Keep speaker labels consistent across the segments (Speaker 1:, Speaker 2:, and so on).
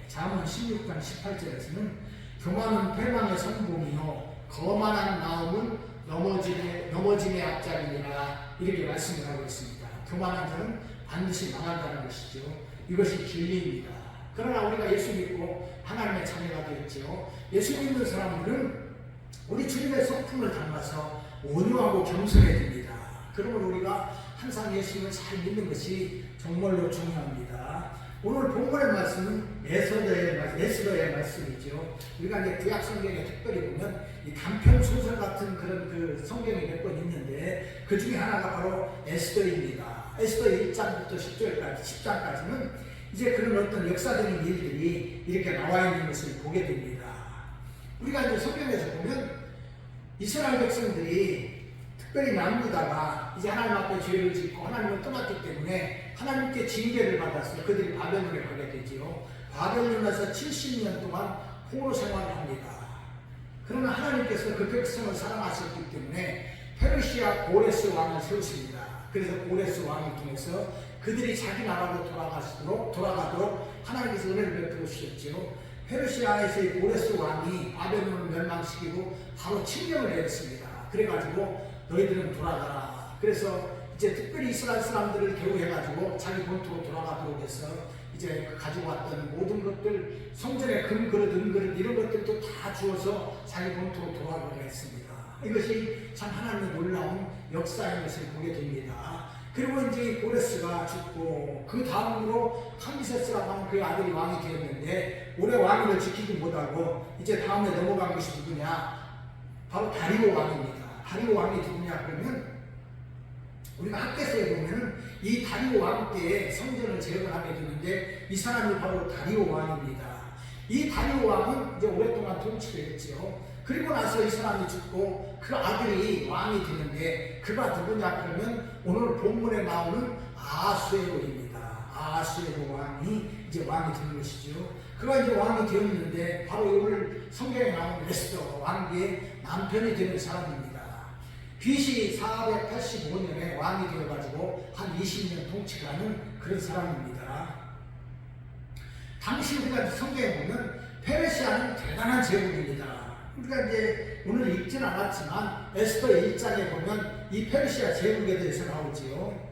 Speaker 1: 잠언 16장 18절에서는 교만은 패망의 성공이요 거만한 마음은 넘어짐의 앞자리니라 이렇게 말씀을 하고 있습니다. 교만한 자는 반드시 망한다는 것이죠. 이것이 진리입니다. 그러나 우리가 예수 믿고 하나님의 자녀가 되었죠. 예수 믿는 사람들은 우리 주님의 성품을 닮아서 온유하고 겸손해집니다. 그러면 우리가 항상 예수님을 잘 믿는 것이 정말로 중요합니다. 오늘 본문의 말씀은 에스더의 말씀이죠. 우리가 이제 구약 성경에 특별히 보면 이 단편 소설 같은 그런 그 성경이 몇 권 있는데 그 중에 하나가 바로 에스더입니다. 에스더 1장부터 10장까지는 이제 그런 어떤 역사적인 일들이 이렇게 나와 있는 것을 보게 됩니다. 우리가 이제 성경에서 보면 이스라엘 백성들이 특별히 남유다가 이제 하나님 앞에 죄를 짓고 하나님을 떠났기 때문에 하나님께 징계를 받았어요. 그들이 바벨론에 가게 되지요. 바벨론에서 70년 동안 포로 생활을 합니다. 그러나 하나님께서 그 백성을 사랑하셨기 때문에 페르시아 고레스 왕을 세우십니다. 그래서 고레스 왕을 통해서 그들이 자기 나라로 돌아가도록 하나님께서 은혜를 베풀어 주셨죠. 페르시아에서의 고레스 왕이 바벨론을 멸망시키고 바로 칙령을 내렸습니다. 그래가지고 너희들은 돌아가라. 그래서 이제 특별히 이스라엘 사람들을 대우해가지고 자기 본토로 돌아가도록 해서 이제 가지고 왔던 모든 것들, 성전의 금그릇, 은그릇 이런 것들도 다 주어서 자기 본토로 돌아가게 했습니다. 이것이 참 하나님의 놀라운 역사인 것을 보게 됩니다. 그리고 이제 고레스가 죽고 그 다음으로 카미세스라고 하는 그의 아들이 왕이 되었는데 올해 왕위를 지키지 못하고 이제 다음에 넘어간 것이 누구냐? 바로 다리오 왕입니다. 다리오 왕이 누구냐 그러면 우리가 학개서에 보면은 이 다리오 왕 때에 성전을 재건하게 되는데 이 사람이 바로 다리오 왕입니다. 이 다리오 왕은 이제 오랫동안 통치를 했죠. 그리고 나서 이 사람이 죽고 그 아들이 왕이 되는데 그가 누구냐 그러면 오늘 본문에 나오는 아수에로입니다. 아수에로 왕이 이제 왕이 된 것이죠. 그가 이제 왕이 되었는데 바로 오늘 성경에 나오는 에스더 왕비의 남편이 되는 사람입니다. BC 485년에 왕이 되어가지고 한 20년 통치를 하는 그런 사람입니다. 당시 우리가 성경에 보면 페르시아는 대단한 제국입니다. 우리가 이제 오늘 읽진 않았지만 에스더 1장에 보면 이 페르시아 제국에 대해서 나오지요.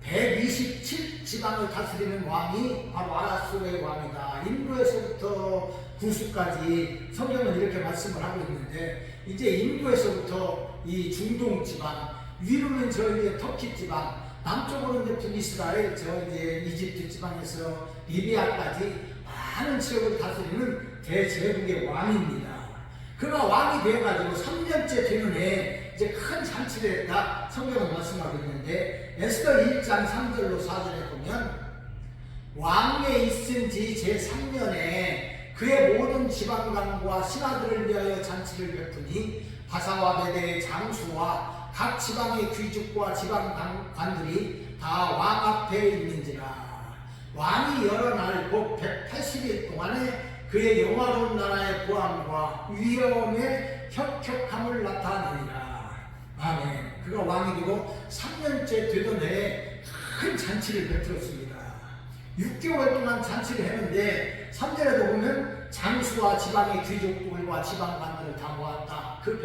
Speaker 1: 127지방을 다스리는 왕이 바로 아하수의 왕이다. 인도에서부터 구수까지 성경은 이렇게 말씀을 하고 있는데 이제 인도에서부터 이 중동 지방, 위로는 저 이제 터키 지방, 남쪽으로는 이제 이스라엘, 저 이제 이집트 지방에서 리비아까지 많은 지역을 다스리는 대제국의 왕입니다. 그가 왕이 되어가지고 3년째 되는 해에 이제 큰 잔치를 했다. 성경은 말씀하고 있는데 에스더 1장 3절로 4절에 보면 왕에 있은 지 제3년에 그의 모든 지방관과 신하들을 위하여 잔치를 베푸니 바사와 메대의 장수와 각 지방의 귀족과 지방관들이 다 왕 앞에 있는지라. 왕이 여러 날 곧 180일 동안에 그의 영화로운 나라의 보암과 위엄의 혁혁함을 나타내니라. 아멘. 그가 왕이 되고 3년째 되던 해에 큰 잔치를 베풀었습니다. 6개월 동안 잔치를 했는데 3절에도 보면 장수와 지방의 귀족들과 지방관들을 다 모았다. 그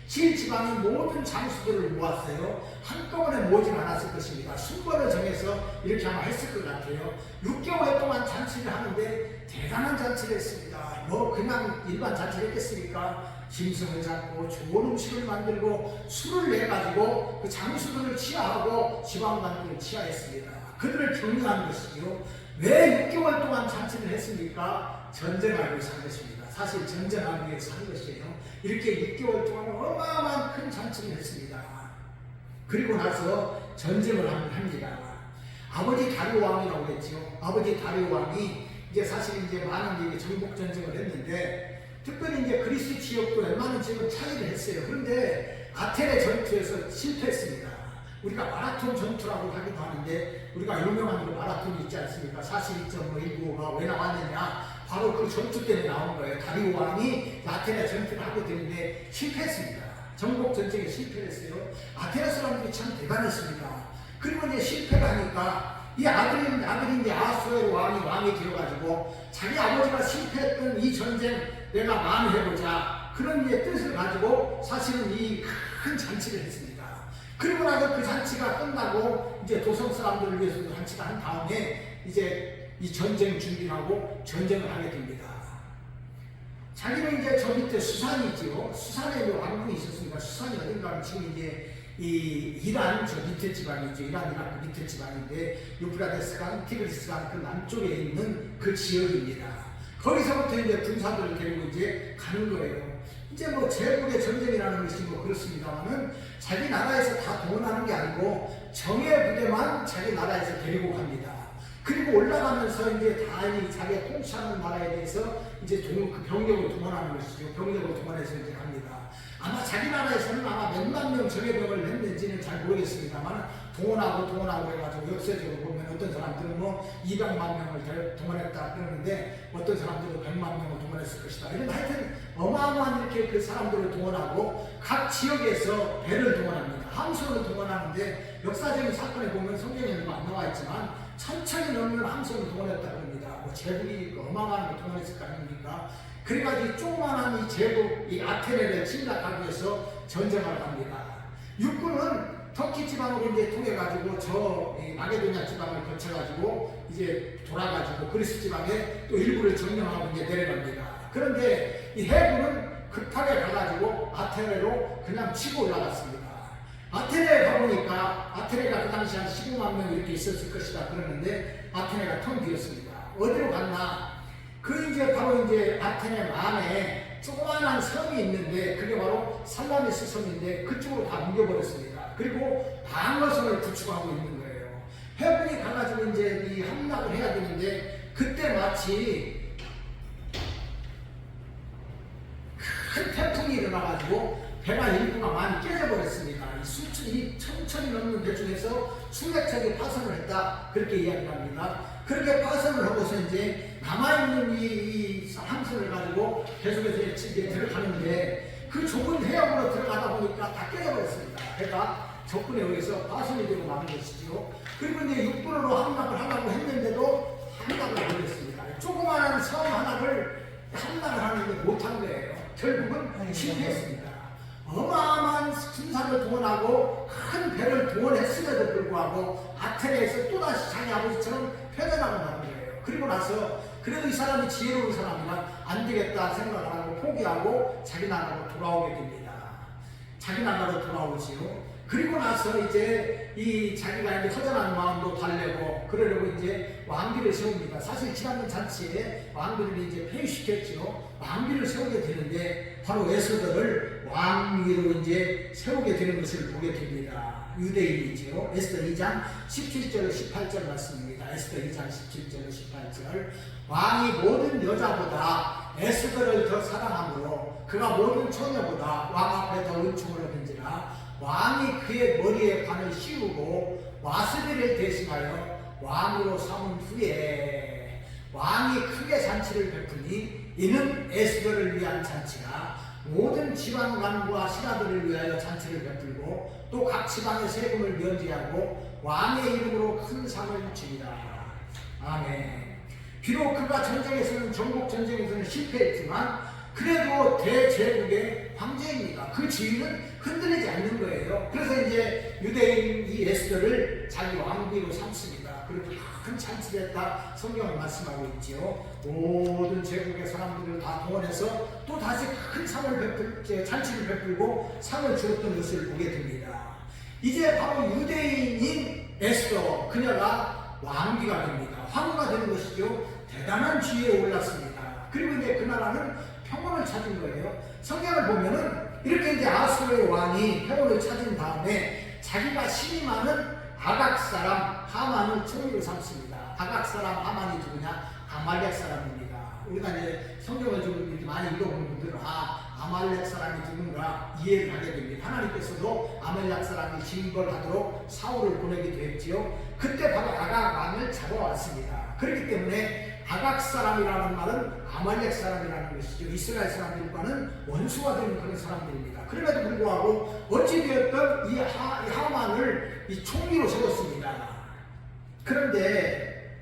Speaker 1: 127지방의 모든 장수들을 모았어요. 한꺼번에 모진 않았을 것입니다. 순번을 정해서 이렇게 아마 했을 것 같아요. 6개월 동안 잔치를 하는데 대단한 잔치를 했습니다. 뭐 그냥 일반 잔치를 했겠습니까? 짐승을 잡고 좋은 음식을 만들고 술을 내가지고 그 장수들을 치하하고 지방관들을 치하했습니다. 그들을 격려한 것이요. 왜 6개월 동안 잔치를 했습니까? 전쟁하기 위해서 한 것입니다. 사실 전쟁하기 위해서 한 것이에요. 이렇게 6개월 동안 어마어마한 큰 잔치를 했습니다. 그리고 나서 전쟁을 합니다. 아버지 다리오 왕이라고 했죠. 아버지 다리오 왕이 이제 사실 이제 많은 이제 정복 전쟁을 했는데 특별히 이제 그리스 지역도 웬만한 지역은 차지를 했어요. 그런데 아테네 전투에서 실패했습니다. 우리가 마라톤 전투라고 하기도 하는데 우리가 유명한 그 마라톤이 있지 않습니까? 42.195가 왜 나왔느냐? 바로 그 전투 때문에 나온 거예요. 다리오 왕이 아테네 전투를 하게 되는데 실패했습니다. 정복 전쟁에 실패했어요. 아테네 사람들이 참 대단했습니다. 그리고 이제 실패를 하니까 이 아들이 이제 아하수에로 왕이 되어가지고 자기 아버지가 실패했던 이 전쟁 내가 만회해보자 그런 이제 뜻을 가지고 사실은 이 큰 잔치를 했습니다. 그리고 나서 그 잔치가 끝나고 이제 도성 사람들을 위해서 잔치를 한 다음에 이제 이 전쟁 준비를 하고 전쟁을 하게 됩니다. 자기는 이제 저 밑에 수산이지요. 수산에 왕궁이 있었습니다. 수산이 어딘가 하면 지금 이제 이 이란 저 밑에 지방이죠. 이란 이라크 밑에 지방인데 유프라데스강, 티그리스강 그 남쪽에 있는 그 지역입니다. 거기서부터 이제 군사들을 데리고 이제 가는 거예요. 이제 뭐 제국의 전쟁이라는 것이 뭐 그렇습니다만은 자기 나라에서 다 동원하는 게 아니고 정예 부대만 자기 나라에서 데리고 갑니다. 그리고 올라가면서 이제 다행히 자기가 통치하는 나라에 대해서 이제 그 병력을 동원하는 것이죠. 병력을 동원해서 이제 합니다. 아마 자기 나라에서는 아마 몇만 명 정예병을 했는지는 잘 모르겠습니다만 동원하고 해가지고 역사적으로 보면 어떤 사람들은 뭐 200만 명을 동원했다 그러는데 어떤 사람들은 100만 명을 동원했을 것이다. 이런 하여튼 어마어마한 이렇게 그 사람들을 동원하고 각 지역에서 배를 동원합니다. 함선을 동원하는데 역사적인 사건에 보면 성경에는 안 나와 있지만 1000척이 넘는 함선을 동원했다 그럽니다. 뭐 제국이 어마어마한 걸 동원했을 거 아닙니까? 그래가지고 조그만한 이 제국, 이 아테네를 침략하기 위해서 전쟁을 합니다. 육군은 터키 지방으로 이제 통해가지고 저 마게도냐 지방을 거쳐가지고 이제 돌아가지고 그리스 지방에 또 일부를 점령하고 이제 내려갑니다. 그런데 이 해군은 급하게 가가지고 아테네로 그냥 치고 올라갔습니다. 아테네에 가보니까 아테네가 그 당시 한 15만 명 이렇게 있었을 것이다 그러는데 아테네가 텅 비었습니다. 어디로 갔나? 그 이제 바로 이제 아테네 안에 조그만한 섬이 있는데 그게 바로 살라미스 섬인데 그쪽으로 다 옮겨버렸습니다. 그리고 방어선을 구축하고 있는 거예요. 해군이 가가지고 이제 이 함락을 해야 되는데 그때 마치 큰 태풍이 일어나가지고 배가 일부가 많이 깨져버렸습니다. 이 천천히 넘는 배 중에서 수백 척이 파손을 했다 그렇게 이야기합니다. 그렇게 파손을 하고서 이제 남아있는 이 함선을 가지고 계속해서 이제 들어가는데 그 좁은 해역으로 들어가다 보니까 다 깨져버렸습니다. 배가 적군에 의해서 파손이 되고 마는 것이죠. 그리고 이제 육군으로 함락을 하려고 했는데도 함락을 못했습니다. 조그마한 섬 하나를 함락을 하는데 못한 거예요. 결국은 실패했습니다. 어마어마한 군사를 동원하고 큰 배를 동원했음에도 불구하고 아테네에서 또다시 자기 아버지처럼 패전하고 나는 거예요. 그리고 나서 그래도 이 사람이 지혜로운 사람이라 안 되겠다 생각을 하고 포기하고 자기 나라로 돌아오게 됩니다. 자기 나라로 돌아오지요. 그리고 나서 이제 이 자기가 이제 허전한 마음도 달래고 그러려고 이제 왕비를 세웁니다. 사실 지난번 잔치에 왕비를 이제 폐위시켰죠. 왕비를 세우게 되는데 바로 에스더를 왕위로 이제 세우게 되는 것을 보게 됩니다. 유대인이죠. 에스더 2장 17절 18절 말씀입니다. 에스더 2장 17절 18절 왕이 모든 여자보다 에스더를 더 사랑하므로 그가 모든 처녀보다 왕 앞에 더 은총을 얻은지라 왕이 그의 머리에 관을 씌우고 와스비를 대신하여 왕으로 삼은 후에 왕이 크게 잔치를 베푸니 이는 에스더를 위한 잔치라 모든 지방관과 신하들을 위하여 잔치를 베풀고 또 각 지방의 세금을 면제하고 왕의 이름으로 큰 상을 주리라. 아멘. 비록 그가 전쟁에서는 전국 전쟁에서는 실패했지만 그래도 대제국의 황제입니다. 그 지위는 흔들리지 않는 거예요. 그래서 이제 유대인 이 에스더를 자기 왕비로 삼습니다. 그리고 큰 잔치를 했다 성경은 말씀하고 있지요. 모든 제국의 사람들을 다 동원해서 또 다시 큰 상을 잔치를 베풀고 상을 주었던 것을 보게 됩니다. 이제 바로 유대인인 에스더 그녀가 왕비가 됩니다. 황후가 되는 것이죠. 대단한 지위에 올랐습니다. 그리고 이제 그 나라는 평온을 찾은 거예요. 성경을 보면은 이렇게 이제 아수르의 왕이 평온을 찾은 다음에 자기가 신임하는 아각 사람 하만을 총리로 삼습니다. 아각 사람 하만이 누구냐? 아말렉 사람입니다. 우리가 이제 성경을 좀 이렇게 많이 읽어보는 분들은 아말렉 사람이 누군가 이해를 하게 됩니다. 하나님께서도 아말렉 사람이 징벌하도록 사울을 보내기도 했지요. 그때 바로 아각 왕을 잡아왔습니다. 그렇기 때문에 아각 사람이라는 말은 아말렉 사람이라는 것이죠. 이스라엘 사람들과는 원수가 되는 그런 사람들입니다. 그럼에도 불구하고 어찌되었든 이 하만을 이 총리로 세웠습니다. 그런데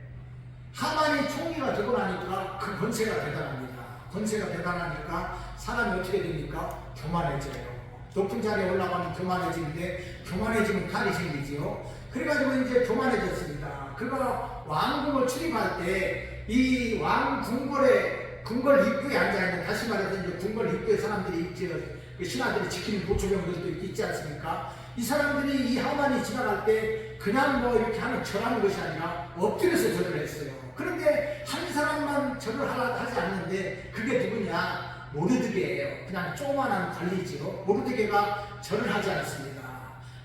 Speaker 1: 하만이 총리가 되고 나니까 그 권세가 대단합니다. 권세가 대단하니까 사람이 어떻게 됩니까? 교만해져요. 높은 자리에 올라가면 교만해지는데 교만해지면 탈이 생기지요. 그래가지고 이제 교만해졌습니다. 그가 왕궁을 출입할 때 이 왕 궁궐 입구에 앉아있는, 다시 말해서 이제 궁궐 입구에 사람들이 있죠. 신하들이 지키는 보초병들도 있지 않습니까? 이 사람들이 이 하만이 지나갈 때 그냥 뭐 이렇게 하는 절하는 것이 아니라 엎드려서 절을 했어요. 그런데 한 사람만 절을 하지 않는데 그게 누구냐? 모르드게예요. 그냥 조그만한 관리지요. 모르드게가 절을 하지 않습니다.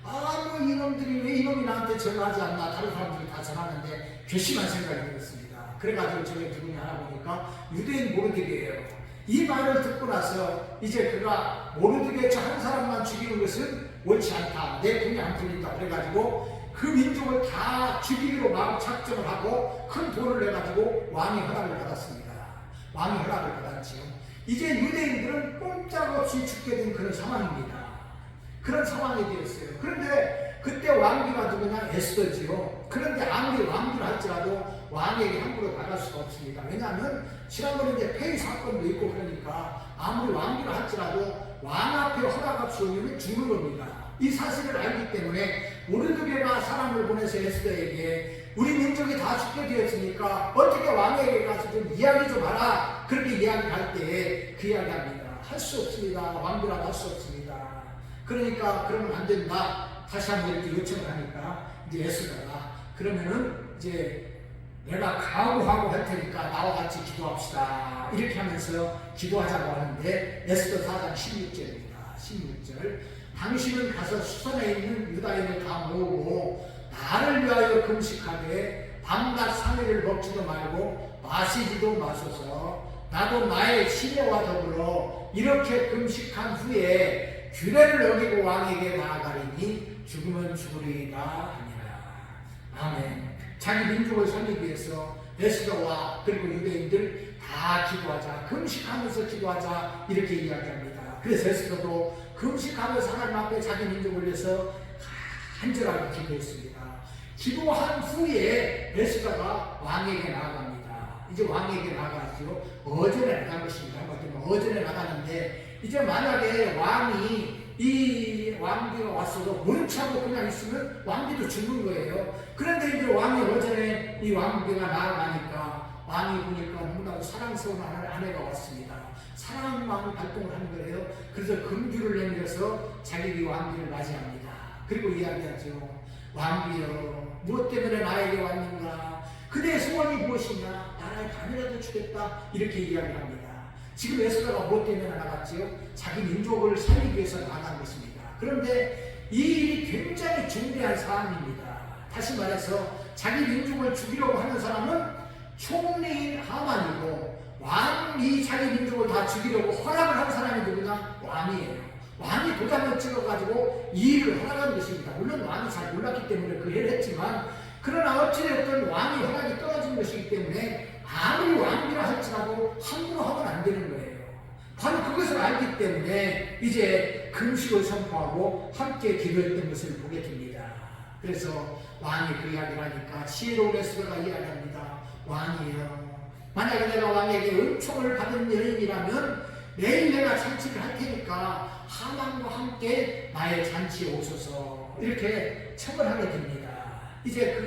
Speaker 1: 뭐 이놈들이 왜 이놈이 나한테 절을 하지 않나? 다른 사람들이 다 절하는데 괘씸한 생각이 들었습니다. 그래가지고 저게 누구냐 알아보니까 유대인 모르드게예요. 이 말을 듣고 나서 이제 그가 모르드게 저 한 사람만 죽이는 것은 옳지 않다. 내 돈이 안 풀린다. 그래가지고 그 민족을 다 죽이기로 마음 작정을 하고 큰 돈을 내가지고 왕이 허락을 받았습니다. 왕이 허락을 받았지요. 이제 유대인들은 꼼짝없이 죽게 된 그런 상황입니다. 그런 상황이 되었어요. 그런데 그때 왕비가 누구냐? 에스더지요. 그런데 아무리 왕비를 할지라도 왕에게 함부로 나갈 수가 없습니다. 왜냐하면 지난번에 이제 폐위 사건도 있고 그러니까 아무리 왕비를 할지라도 왕 앞에 허락 없이 오면 죽는 겁니다. 이 사실을 알기 때문에 모르드게가 사람을 보내서 에스더에게 우리 민족이 다 죽게 되었으니까 어떻게 왕에게 가서 좀 이야기 좀 하라. 그렇게 이야기할 때 그 이야기합니다. 할 수 없습니다. 왕비라도 할 수 없습니다. 그러니까 그러면 안 된다. 다시 한번 이렇게 요청을 하니까 이제 에스더가 그러면은 이제 내가 각오하고 할 테니까 나와 같이 기도합시다. 이렇게 하면서 기도하자고 하는데 에스더 4장 16절입니다. 16절. 당신은 가서 수선에 있는 유다인을 다 모으고 나를 위하여 금식하되 밤낮 3일을 먹지도 말고 마시지도 마소서. 나도 나의 시녀와 더불어 이렇게 금식한 후에 규례를 어기고 왕에게 나아가리니 죽으면 죽으리이다 하니라. 아멘. 자기 민족을 살리기 위해서 에스더와 그리고 유대인들 다 기도하자, 금식하면서 기도하자 이렇게 이야기합니다. 그래서 에스더도 금식하면서 하나님 앞에 자기 민족을 위해서 간절하게 기도했습니다. 기도한 후에 에스더가 왕에게 나아갑니다. 이제 왕에게 나가죠. 어전에 나간 것입니다. 어전에 나가는데 이제 만약에 왕이 이 왕비가 왔어도 모른 척하고 그냥 있으면 왕비도 죽는 거예요. 그런데 이제 왕이 어전에 이 왕비가 나아가니까 왕이 보니까 너무나도 사랑스러운 아내가 왔습니다. 사랑하는 마음이 발동을 하는 거예요. 그래서 금주를 내밀어서 자기 왕비를 맞이합니다. 그리고 이야기하죠. 왕비여, 무엇 때문에 나에게 왔는가? 그대의 소원이 무엇이냐? 나라의 반이라도 주겠다. 이렇게 이야기합니다. 지금 에스더가 무엇 때문에 나갔지요? 자기 민족을 살리기 위해서 나간 것입니다. 그런데 이 일이 굉장히 중대한 사안입니다. 다시 말해서 자기 민족을 죽이려고 하는 사람은 총리인 하만이고 왕이 자기 민족을 다 죽이려고 허락을 한 사람이 누구냐? 왕이에요. 왕이 도장을 찍어가지고 이 일을 허락한 것입니다. 물론 왕이 잘 몰랐기 때문에 그 일을 했지만 그러나 어찌됐든 왕이 허락이 떨어진 것이기 때문에 아무리 왕비라 할지라도 함부로 하면 안 되는 거예요. 바로 그것을 알기 때문에 이제 금식을 선포하고 함께 기도했던 것을 보게 됩니다. 그래서 왕이 그 이야기를 하니까 지혜로운 에스더가 이야기합니다. 왕이요, 만약에 내가 왕에게 은총을 받은 여인이라면 내일 내가 잔치를 할 테니까 하만과 함께 나의 잔치에 오소서. 이렇게 청을 됩니다. 이제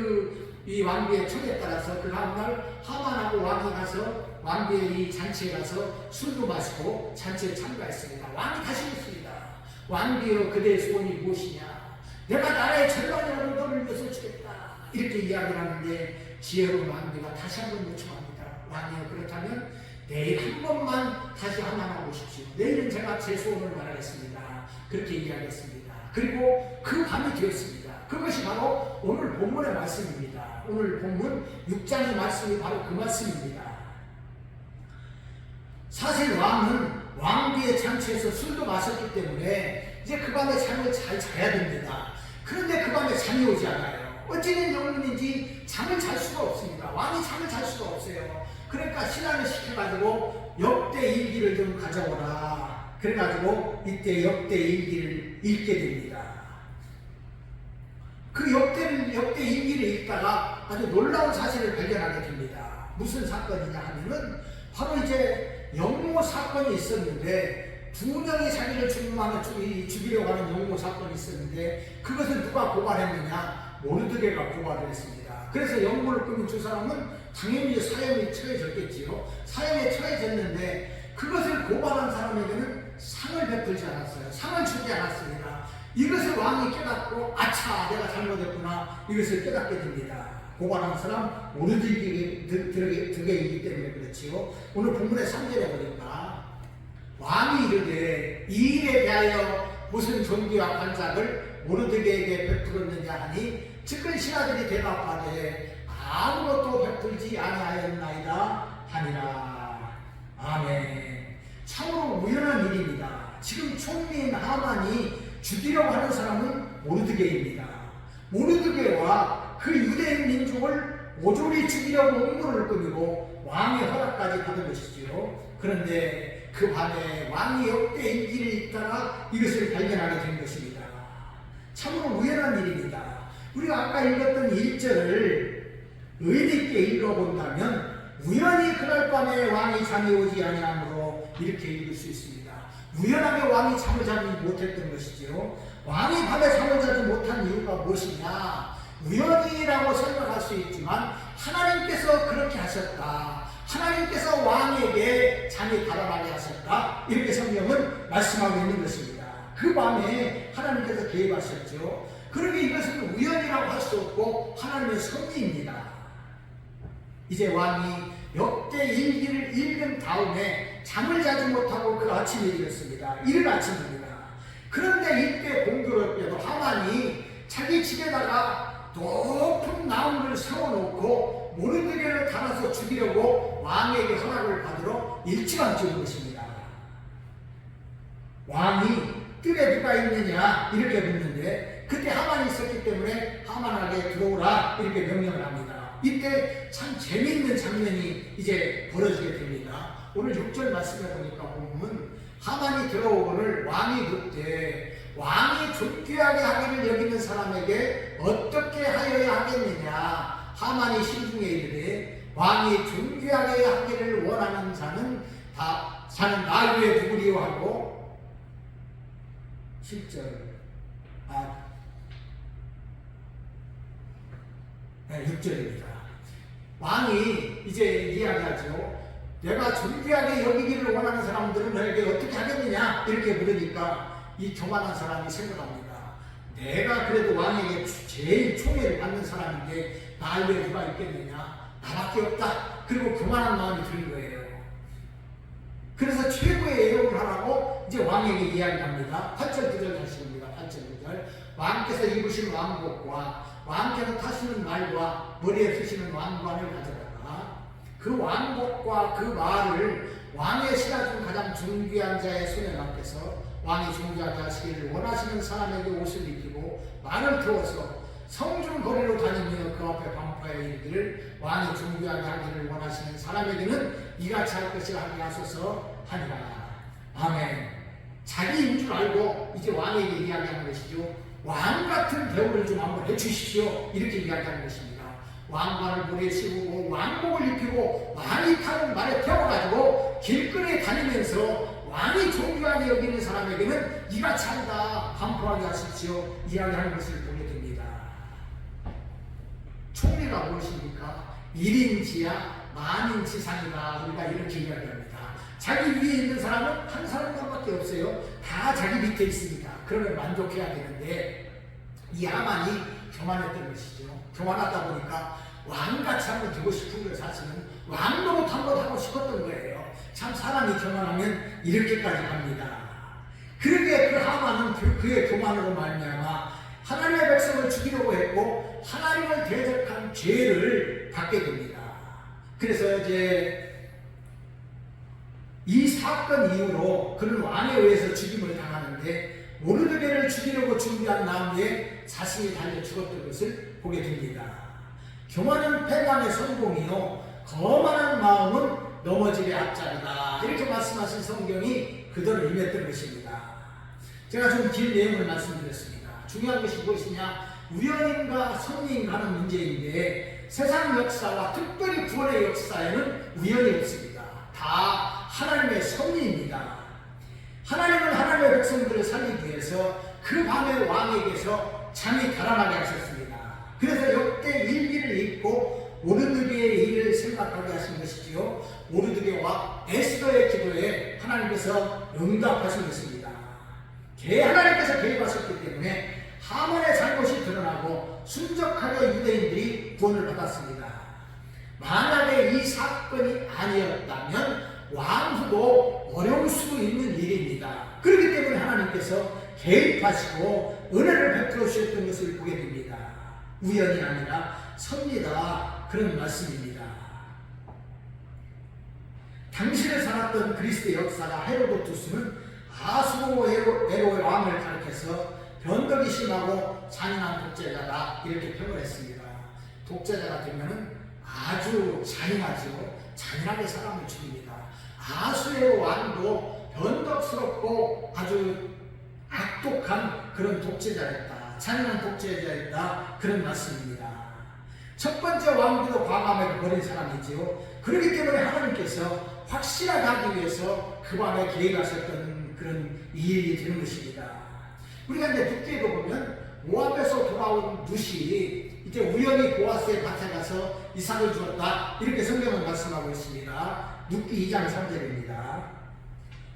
Speaker 1: 이 왕비의 청에 따라서 그 다음날 하만하고 왕이 가서 왕비의 이 잔치에 가서 술도 마시고 잔치에 참가했습니다. 왕이 다시 묻습니다. 왕비여, 그대의 소원이 무엇이냐? 내가 나라의 절반이라도 너를 위해서 주겠다. 이렇게 이야기를 하는데 지혜로운 왕비가 다시 한번 요청합니다. 왕이여, 그렇다면 내일 한 번만 다시 하만하고 오십시오. 내일은 제가 제 소원을 말하겠습니다. 그렇게 이야기했습니다. 그리고 그 밤이 되었습니다. 그것이 바로 오늘 본문의 말씀입니다. 오늘 본문 6장의 말씀이 바로 그 말씀입니다. 사실 왕은 왕비의 잔치에서 술도 마셨기 때문에 이제 그 밤에 잠을 잘 자야 됩니다. 그런데 그 밤에 잠이 오지 않아요. 어찌된 영문인지 잠을 잘 수가 없습니다. 왕이 잠을 잘 수가 없어요. 그러니까 신하를 시켜가지고 역대 일기를 좀 가져오라. 그래가지고 이때 역대 일기를 읽게 됩니다. 그 역대 역대 일기를 읽다가 아주 놀라운 사실을 발견하게 됩니다. 무슨 사건이냐 하면은 바로 이제 영모 사건이 있었는데, 두 명이 자기를 죽이려고 하는 영모 사건이 있었는데, 그것을 누가 고발했느냐? 모르드게가 고발을 했습니다. 그래서 영모를 꾸민 두 사람은 당연히 사형에 처해졌겠지요. 사형에 처해졌는데 그것을 고발한 사람에게는 상을 베풀지 않았어요. 상을 주지 않았습니다. 이것을 왕이 깨닫고, 아차, 내가 잘못했구나, 이것을 깨닫게 됩니다. 고발한 사람 모르드게이기 때문에 그렇지요. 오늘 본문의 3절에 보니까 왕이 이르되 이 일에 대하여 무슨 존귀와 관작을 모르드게에게 베풀었느냐 하니, 측근 신하들이 대답하되 아무것도 베풀지 아니하였나이다 하니라. 아멘. 참으로 우연한 일입니다. 지금 총리인 하만이 죽이려고 하는 사람은 모르드게입니다. 모르드게와 그 유대인 민족을 모조리 죽이려고 음모를 꾸미고 왕의 허락까지 받은 것이지요. 그런데 그 밤에 왕이 역대 일기를 읽다가 이것을 발견하게 된 것입니다. 참으로 우연한 일입니다. 우리가 아까 읽었던 1절을 의리 있게 읽어본다면 우연히 그날 밤에 왕이 잠이 오지 아니하므로 이렇게 읽을 수 있습니다. 우연하게 왕이 잠을 자지 못했던 것이지요. 왕이 밤에 잠을 자지 못한 이유가 무엇이냐? 우연이라고 생각할 수 있지만 하나님께서 그렇게 하셨다. 하나님께서 왕에게 잠이 달아나게 하셨다. 이렇게 성경은 말씀하고 있는 것입니다. 그 밤에 하나님께서 개입하셨죠. 그러니 이것은 우연이라고 할 수 없고 하나님의 섭리입니다. 이제 왕이 역대 일기를 읽은 다음에 잠을 자지 못하고 그 아침에 일었습니다. 이른 아침입니다. 그런데 이때 공교롭게도 하만이 자기 집에다가 높은 나무를 세워놓고 모르드게를 달아서 죽이려고 왕에게 허락을 받으러 일찌감치 온 것입니다. 왕이 뜰에 누가 있느냐 이렇게 묻는데, 그때 하만이 있었기 때문에 하만에게 들어오라 이렇게 명령을 합니다. 이때 참 재미있는 장면이 이제 벌어지게 됩니다. 오늘 6절 말씀에 보니까 보면 하만이 들어오거늘 왕이 그때 왕이 존귀하게 하기를 여기는 사람에게 어떻게 하여야 하겠느냐. 하만이 심중에 이르되 왕이 존귀하게 하기를 원하는 자는 나 위에 누구리요 하고 7절 6절입니다. 왕이 이제 이야기하죠. 내가 존귀하게 여기기를 원하는 사람들은 너에게 어떻게 하겠느냐 이렇게 물으니까 이 교만한 사람이 생각합니다. 내가 그래도 왕에게 제일 총애를 받는 사람인데 나 외에 누가 있겠느냐? 나밖에 없다. 그리고 교만한 마음이 드는 거예요. 그래서 최고의 애용을 하라고 이제 왕에게 이야기합니다. 8절 9절 다시 봅니다. 8절 9절 왕께서 입으신 왕복과 왕께서 타시는 말과 머리에 쓰시는 왕관을 가져다가 그 왕복과 그 말을 왕의 신하 중 가장 존귀한 자의 손에 맡겨서 왕이 존귀하게 하시기를 원하시는 사람에게 옷을 입히고 말을 태워서 성중 거리로 다니며 그 앞에 반포하여 이르기를 왕이 존귀하게 하기를 원하시는 사람에게는 이같이 할 것을 하게 하소서 하니라. 아멘. 자기인 줄 알고 이제 왕에게 이야기하는 것이죠. 왕 같은 대우를 좀 한번 해주십시오. 이렇게 이야기하는 것입니다. 왕관을 머리에 씌우고 왕복을 입히고 많이 타는 말에 태워가지고 길거리에 다니면서 왕이 존귀하게 여기는 사람에게는 이같이 한다, 반포하게 하십시오. 이야기하는 것을 보게 됩니다. 총리가 무엇입니까? 1인지야 만인지상이다. 우리가 이렇게 이야기합니다. 자기 위에 있는 사람은 한 사람밖에 없어요. 다 자기 밑에 있습니다. 그러면 만족해야 되는데 이 하만이 교만했던 것이죠. 교만하다 보니까 왕같이 한번 되고 싶은 걸 사실은 왕도 못 한번 하고 싶었던 거예요. 참 사람이 교만하면 이렇게까지 갑니다. 그러기에 그 하만은 그의 교만으로 말미암아 하나님의 백성을 죽이려고 했고 하나님을 대적한 죄를 받게 됩니다. 그래서 이제 이 사건 이후로 그는 왕에 의해서 죽임을 당하는데 모르드게를 죽이려고 준비한 나무에 자신이 달려 죽었던 것을 보게 됩니다. 교만은 패망의 성공이요 거만한 마음은 넘어짐의 앞자리다. 이렇게 말씀하신 성경이 그대로 임했던 것입니다. 제가 좀 긴 내용을 말씀드렸습니다. 중요한 것이 무엇이냐? 우연인가 섭리인가 하는 문제인데 세상 역사와 특별히 구원의 역사에는 우연이 없습니다. 다 하나님의 섭리입니다. 하나님은 하나님의 백성들을 살리기 위해서 그 밤에 왕에게서 잠이 달아나게 하셨습니다. 그래서 역대 일기를 읽고 오르드게의 일을 생각하게 하신 것이지요. 오르드게와 에스더의 기도에 하나님께서 응답하신 것입니다. 하나님께서 개입하셨기 때문에 하만의 잘못이 드러나고 순적하게 유대인들이 구원을 받았습니다. 만약에 이 사건이 아니었다면 왕후도 어려울 수도 있는 일입니다. 그렇기 때문에 하나님께서 개입하시고 은혜를 베풀어 주셨던 것을 보게 됩니다. 우연이 아니라 섭리다, 그런 말씀입니다. 당시에 살았던 그리스도의 역사가 헤로도투스는 아수에로의 왕을 가리켜서 변덕이 심하고 잔인한 독재자다, 이렇게 평을 했습니다. 독재자가 되면 아주 잔인하게 사람을 죽입니다. 아수에로 왕도 변덕스럽고 아주 악독한 그런 독재자였다, 잔인한 독재자였다, 그런 말씀입니다. 첫 번째 왕비도 광암에 버린 사람이지요. 그렇기 때문에 하나님께서 확실하게 하기 위해서 그 밤에 계획하셨던 그런 일이 되는 것입니다. 우리가 이제 룻기에도 보면 모압에서 돌아온 룻이 이제 우연히 보아스의 밭에 가서 이삭을 주었다, 이렇게 성경은 말씀하고 있습니다. 룻기 2장 3절입니다.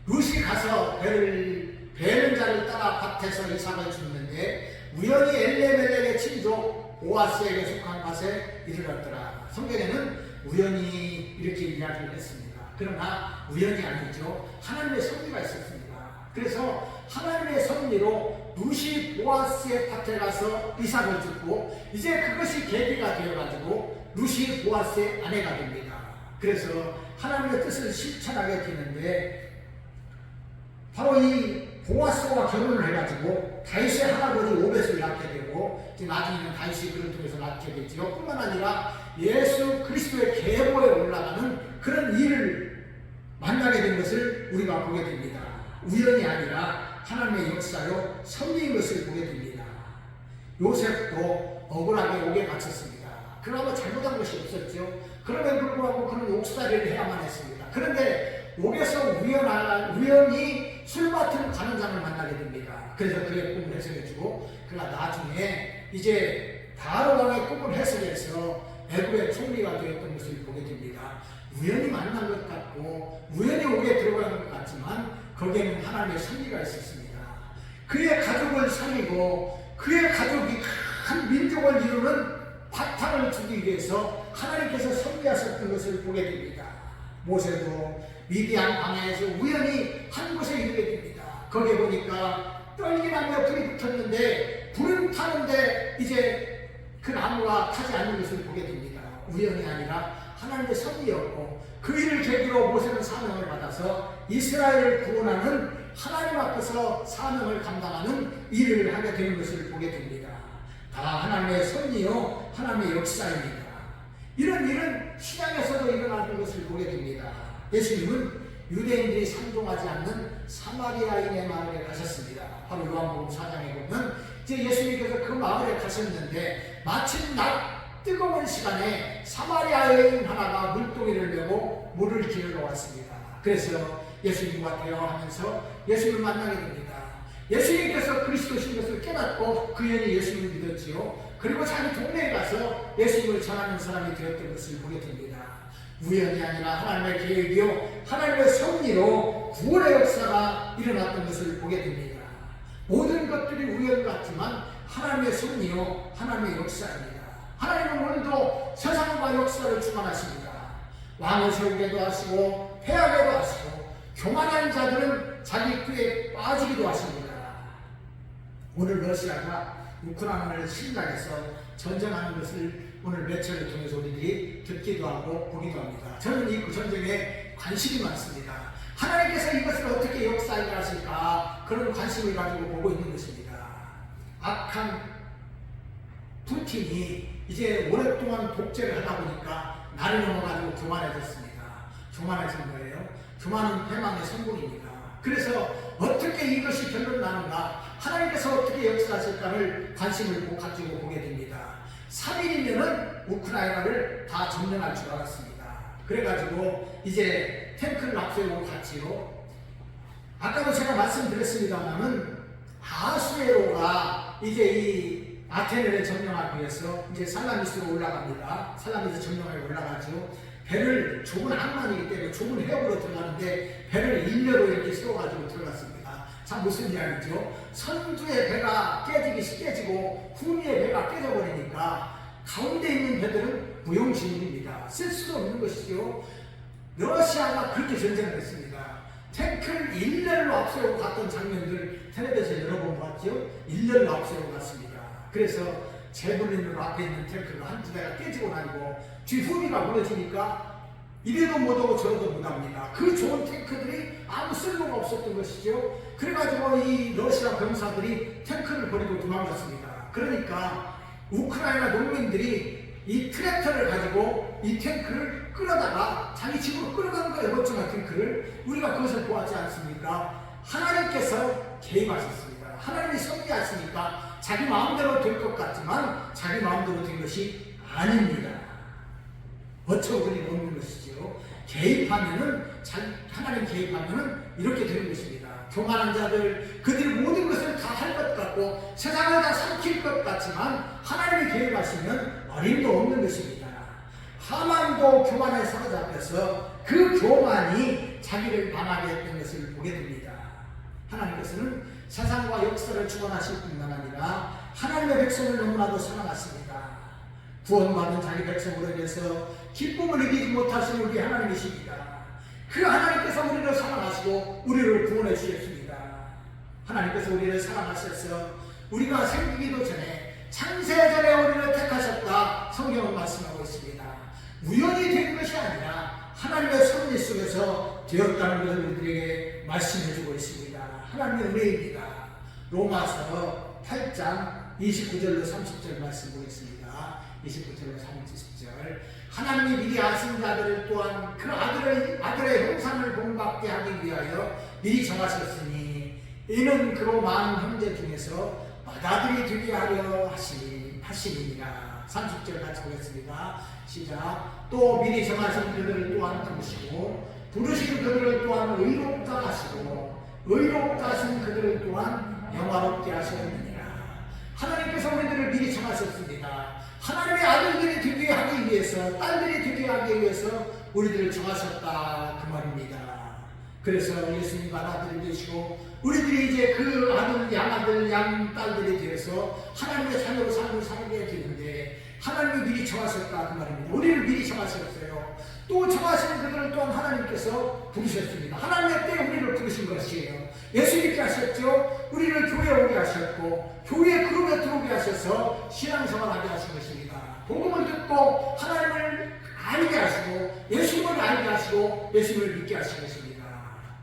Speaker 1: 룻이 가서 베는 자를 따라 밭에서 이삭을 줍는데 우연히 엘레멜렉의 친족 보아스에게 속한 밭에 이르렀더라. 성경에는 우연히 이렇게 이야기를 했습니다. 그러나 우연이 아니죠. 하나님의 섭리가 있었습니다. 그래서 하나님의 섭리로 룻이 보아스의 밭에 가서 이삭을 줍고 이제 그것이 계기가 되어가지고 룻이 보아스의 아내가 됩니다. 그래서 하나님의 뜻을 실천하게 되는데 바로 이 보아스와 결혼을 해가지고 다윗의 할아버지 오벳을 낳게 되고 이제 나중에는 다윗이 그를 통해서 낳게 되지요. 뿐만 아니라 예수 그리스도의 계보에 올라가는 그런 일을 만나게 된 것을 우리가 보게 됩니다. 우연이 아니라 하나님의 역사요 섭리인 것을 보게 됩니다. 요셉도 억울하게 옥에 갇혔습니다. 그러나 잘못한 것이 없었죠. 그럼에도 불구하고 그는 옥살이를 해야만 했습니다. 그런데 옥에서 우연히 술밭을 가는 자를 만나게 됩니다. 그래서 그의 꿈을 해석해주고 그가 나중에 이제 바로 왕의 꿈을 해석해서 애굽의 총리가 되었던 것을 보게 됩니다. 우연히 만난 것 같고 우연히 옥에 들어가는 것 같지만 거기에는 하나님의 섭리가 있었습니다. 그의 가족을 살리고 그의 가족이 큰 민족을 이루는 바탕을 주기 위해서 하나님께서 섭리하셨던 것을 보게 됩니다. 모세도 미디안 광야에서 우연히 한 곳에 이르게 됩니다. 거기에 보니까 떨기나무에 불이 붙었는데 불은 타는데 이제 그 나무가 타지 않는 것을 보게 됩니다. 우연이 아니라 하나님의 섭리였고 그 일을 계기로 모세는 사명을 받아서 이스라엘을 구원하는 하나님 앞에서 사명을 감당하는 일을 하게 되는 것을 보게 됩니다. 다 하나님의 섭리요 하나님의 역사입니다. 이런 일은 신약에서도 일어나는 것을 보게 됩니다. 예수님은 유대인들이 상종하지 않는 사마리아인의 마을에 가셨습니다. 바로 요한복음 4장에 보면 이제 예수님께서 그 마을에 가셨는데 마침 낮 뜨거운 시간에 사마리아인 하나가 물동이를 메고 물을 기르러 왔습니다. 그래서 예수님과 대화하면서 예수님을 만나게 됩니다. 예수님께서 그리스도신 것을 깨닫고 그 연이 예수님을 믿었지요. 그리고 자기 동네에 가서 예수님을 전하는 사람이 되었던 것을 보게 됩니다. 우연이 아니라 하나님의 계획이요 하나님의 섭리로 구원의 역사가 일어났던 것을 보게 됩니다. 모든 것들이 우연 같지만 하나님의 섭리요 하나님의 역사입니다. 하나님은 오늘도 세상과 역사를 주관하십니다. 왕을 세우게도 하시고 패하게도 하시고 교만한 자들은 자기 꾀에 빠지기도 하십니다. 오늘 러시아가 우크라이나를 침략해서 전쟁하는 것을 오늘 매체를 통해서 우리들이 듣기도 하고 보기도 합니다. 저는 이 전쟁에 관심이 많습니다. 하나님께서 이것을 어떻게 역사에 하실까 그런 관심을 가지고 보고 있는 것입니다. 악한 푸틴이 이제 오랫동안 독재를 하다 보니까 날이 넘어가지고 교만해졌습니다. 교만해진 거예요. 교만은 패망의 성공입니다. 그래서 어떻게 이것이 변론나는가, 하나님께서 어떻게 역사하실까를 관심을 가지고 보게 됩니다. 3일이면은 우크라이나를 다 점령할 줄 알았습니다. 그래가지고 이제 탱크를 앞세우고 갔지요. 아까도 제가 말씀드렸습니다만은 아수에로가 이제 이 아테네를 점령하기 위해서 이제 살라미스로 올라갑니다. 살라미스 점령하러 올라가죠. 배를 좁은 항만이기 때문에 좁은 해역으로 들어가는데 배를 일렬로 이렇게 세워가지고 들어갔습니다. 자, 무슨 이야기죠? 선두의 배가 깨지고 후미의 배가 깨져버리니까 가운데 있는 배들은 무용지물입니다. 쓸 수도 없는 것이죠. 러시아가 그렇게 전쟁을 했습니다. 탱크를 일렬로 앞세우고 갔던 장면들 텔레비에서 여러 번 봤죠. 일렬로 앞세우고 갔습니다. 그래서 제블린으로 앞에 있는 탱크가 한두 대가 깨지고 나니고 뒤 후미가 무너지니까 이래도 못하고 저래도 못합니다. 그 좋은 탱크들이 아무 쓸모가 없었던 것이죠. 그래가지고 이 러시아 병사들이 탱크를 버리고 도망갔습니다. 그러니까 우크라이나 농민들이 이 트랙터를 가지고 이 탱크를 끌어다가 자기 집으로 끌어간 거예요. 멀쩡한 탱크를. 우리가 그것을 보았지 않습니까? 하나님께서 개입하셨습니다. 하나님이 섭리하시니까 자기 마음대로 될 것 같지만 자기 마음대로 된 것이 아닙니다. 어처구니 없는 것이죠. 개입하면은, 하나님 개입하면은 이렇게 되는 것입니다. 교만한 자들, 그들이 모든 것을 다 할 것 같고 세상을 다 삼킬 것 같지만 하나님이 개입하시면 어림도 없는 것입니다. 하만도 교만에 사로잡혀서 그 교만이 자기를 망하게 했던 것을 보게 됩니다. 하나님께서는 세상과 역사를 주관하실 뿐만 아니라 하나님의 백성을 너무나도 사랑하십니다. 구원받은 자기 백성으로 인해서 기쁨을 이기지 못하신 우리 하나님이십니다. 그 하나님께서 우리를 사랑하시고 우리를 구원해 주셨습니다. 하나님께서 우리를 사랑하셔서 우리가 생기기도 전에 창세전에 우리를 택하셨다 성경은 말씀하고 있습니다. 우연히 된 것이 아니라 하나님의 섭리 속에서 되었다는 것을 우리에게 말씀해주고 있습니다. 하나님의 은혜입니다. 로마서 8장 29절로 30절 말씀 보겠습니다. 29절로 30절. 하나님이 미리 아신 자들을 또한 그 아들의 형상을 본받게 하기 위하여 미리 정하셨으니 이는 그로 많은 형제 중에서 맏아들이 되게 하려 하시니라. 30절 같이 보겠습니다. 시작. 또 미리 정하신 그들을 또한 부르신 그들을 또한 의롭다 하시고 의롭다 하신 그들을 또한 영화롭게 하셨느니라. 하나님께서 우리들을 미리 정하셨습니다. 하나님의 아들들이 되게 하기 위해서, 딸들이 되게 하기 위해서 우리들을 정하셨다 그 말입니다. 그래서 예수님 아들이 되시고 우리들이 이제 그 아들, 양아들, 양딸들이 되어서 하나님의 자녀로 삶을 살게 되는데 하나님이 미리 정하셨다 그 말입니다. 우리를 미리 정하셨어요. 또 정하신 그들을 또한 하나님께서 부르셨습니다. 하나님의 때에 우리를 부르신 것이에요. 예수님께 하셨죠. 우리를 교회에 오게 하셨고 교회 그룹에 들어오게 하셔서 신앙생활하게 하신 것입니다. 복음을 듣고 하나님을 알게 하시고 예수님을 알게 하시고 예수님을 믿게 하신 것입니다.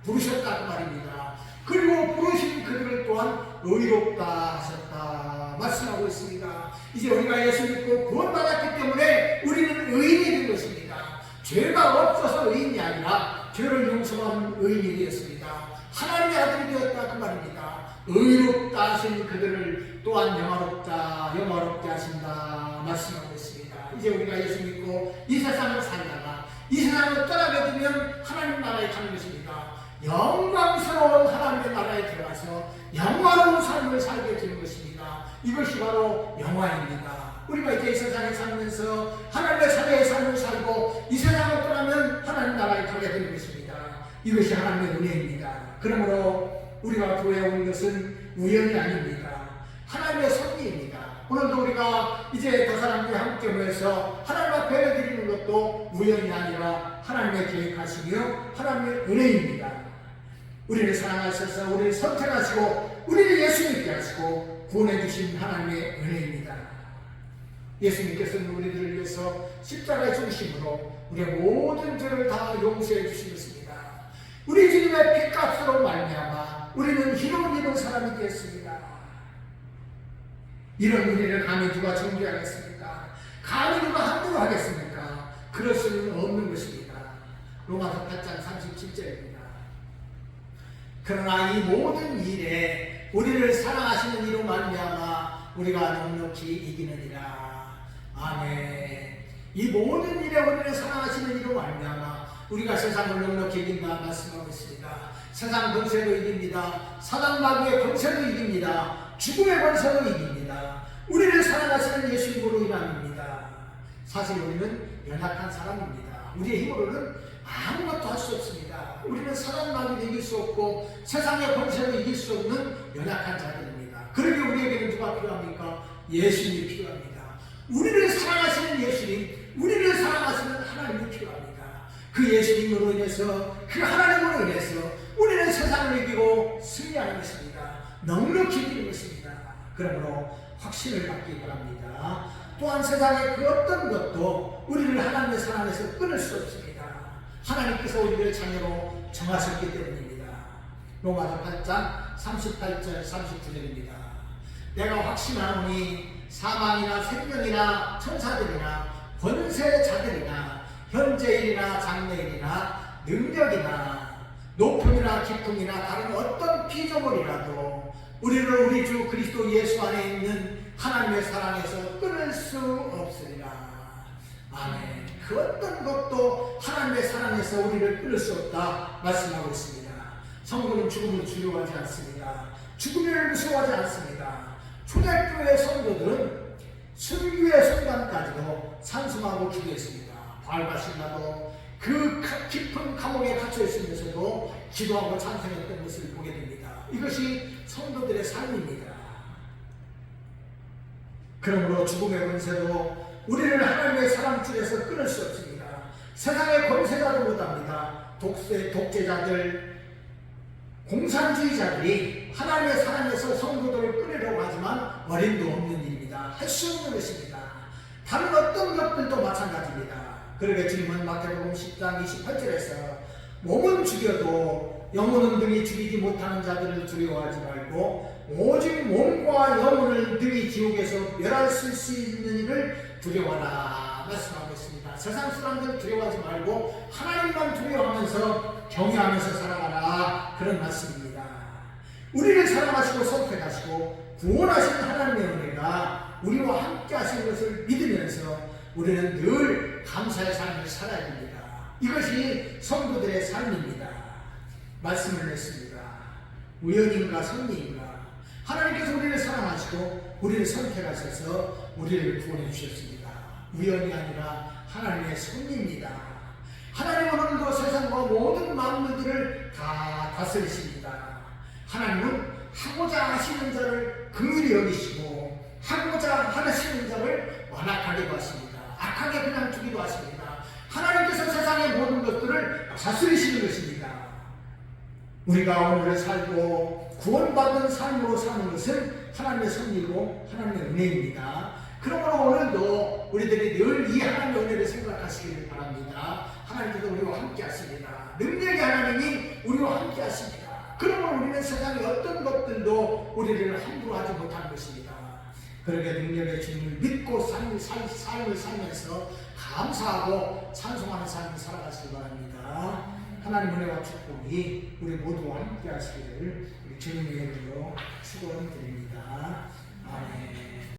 Speaker 1: 부르셨다 그 말입니다. 그리고 부르신 그들을 또한 의롭다 하셨다 말씀하고 있습니다. 이제 우리가 예수 믿고 구원받았기 때문에 우리는 의인이 된 것입니다. 죄가 없어서 의인이 아니라 죄를 용서한 의인이 되었습니다. 하나님의 아들이 되었다 그 말입니다. 의롭다 하신 그들을 또한 영화롭게 하신다 말씀하고 있습니다. 이제 우리가 예수 믿고 이 세상을 살다가 이 세상을 떠나게 되면 하나님 나라에 가는 것입니다. 영광스러운 하나님의 나라에 들어가서 영화로운 삶을 살게 되는 것입니다. 이것이 바로 영화입니다. 우리가 이제 이 세상에 살면서 하나님의 사회의 삶을 살고 이 세상을 떠나면 하나님 나라에 가게 되는 것입니다. 이것이 하나님의 은혜입니다. 그러므로 우리가 교회에 오는 것은 우연이 아닙니다. 하나님의 섭리입니다. 오늘도 우리가 이제 더 사람들이 함께 모여서 하나님 앞에 예배드리는 것도 우연이 아니라 하나님의 계획하시며 하나님의 은혜입니다. 우리를 사랑하셔서 우리를 선택하시고 우리를 예수 믿게 하시고 구원해 주신 하나님의 은혜입니다. 예수님께서는 우리들을 위해서 십자가의 중심으로 우리의 모든 죄를 다 용서해 주시겠습니다. 우리 주님의 피값으로 말미암아 우리는 희롱 입은 사람이 되었습니다. 이런 은혜를 감히 누가 정죄하겠습니까? 감히 누가 함부로 하겠습니까? 그럴 수는 없는 것입니다. 로마서 8장 37절입니다. 그러나 이 모든 일에 우리를 사랑하시는 이로 말미암아 우리가 넉넉히 이기느니라. 아멘. 이 모든 일에 우리를 사랑하시는 이로 말미암아 우리가 세상을 넉넉히 이긴다 말씀하고 있습니다. 세상 권세도 이깁니다. 사단 마귀의 권세도 이깁니다. 죽음의 권세도 이깁니다. 우리를 사랑하시는 예수님으로 인함입니다. 사실 우리는 연약한 사람입니다. 우리의 힘으로는 아무것도 할 수 없습니다. 우리는 사단 마귀도 이길 수 없고 세상의 권세도 이길 수 없는 연약한 자들입니다. 그러기 우리에게는 누가 필요합니까? 예수님이 필요합니다. 우리를 사랑하시는 예수님, 우리를 사랑하시는 하나님이 필요합니다. 그 예수님으로 인해서, 그 하나님으로 인해서 우리는 세상을 이기고 승리하는 것입니다. 넉넉히 이기는 것입니다. 그러므로 확신을 갖기 바랍니다. 또한 세상의 그 어떤 것도 우리를 하나님의 사랑에서 끊을 수 없습니다. 하나님께서 우리를 자녀로 정하셨기 때문입니다. 로마서 8장 38절 39절입니다. 내가 확신하노니 사망이나 생명이나 천사들이나 권세자들이나 현재일이나 장래일이나 능력이나 높음이나 깊음이나 다른 어떤 피조물이라도 우리를 우리 주 그리스도 예수 안에 있는 하나님의 사랑에서 끊을 수 없으리라. 아멘. 그 어떤 것도 하나님의 사랑에서 우리를 끊을 수 없다 말씀하고 있습니다. 성도는 죽음을 두려워하지 않습니다. 죽음을 무서워하지 않습니다. 초대교회 성도들은 순교의 순간까지도 산숨하고 기도했습니다. 바울과 실라도 그 깊은 감옥에 갇혀 있으면서도 기도하고 찬송했던 것을 보게 됩니다. 이것이 성도들의 삶입니다. 그러므로 죽음의 권세도 우리를 하나님의 사랑 줄에서 끊을 수 없습니다. 세상의 권세자도 못합니다. 독재자들, 공산주의자들이 하나님의 사랑에서 성도들을 끊으려고 하지만 어림도 없는 일입니다. 할 수 없는 것입니다. 다른 어떤 것들도 마찬가지입니다. 그러게 주님은 마태복음 10장 28절에서 몸은 죽여도 영혼은 능히 죽이지 못하는 자들을 두려워하지 말고 오직 몸과 영혼을 능히 지옥에서 멸할 수 있는 일을 두려워하라 말씀하고 있습니다. 세상 사람들 두려워하지 말고 하나님만 두려워하면서 경외하면서 살아가라, 그런 말씀입니다. 우리를 사랑하시고 선택하시고 구원하신 하나님의 은혜가 우리와 함께 하시는 것을 믿으면서 우리는 늘 감사의 삶을 살아야 됩니다. 이것이 성도들의 삶입니다. 말씀을 냈습니다. 우연인가 섭리인가 하나님께서 우리를 사랑하시고 우리를 선택하셔서 우리를 구원해 주셨습니다. 우연이 아니라 하나님의 섭리입니다. 하나님은 오늘도 세상과 모든 만물들을 다 다스리십니다. 하나님은 하고자 하시는 자를 긍휼히 여기시고 하고자 하시는 자를 완악하게도 하십니다. 악하게 그냥 두기도 하십니다. 하나님께서 세상의 모든 것들을 다스리시는 것입니다. 우리가 오늘을 살고 구원받은 삶으로 사는 것은 하나님의 섭리고 하나님의 은혜입니다. 그러므로 오늘도 우리들이 늘 이 하나님의 은혜를 생각하시길 바랍니다. 하나님께서 우리와 함께 하십니다. 능력의 하나님이 우리와 함께 하십니다. 그러므로 우리는 세상의 어떤 것들도 우리를 함부로 하지 못하는 것입니다. 그러게 능력의 주님을 믿고 삶을 살면서 감사하고 찬송하는 삶을 살아가시기 바랍니다. 하나님 은혜와 축복이 우리 모두와 함께 하시기를 우리 주님의 이름으로 축원드립니다. 아멘.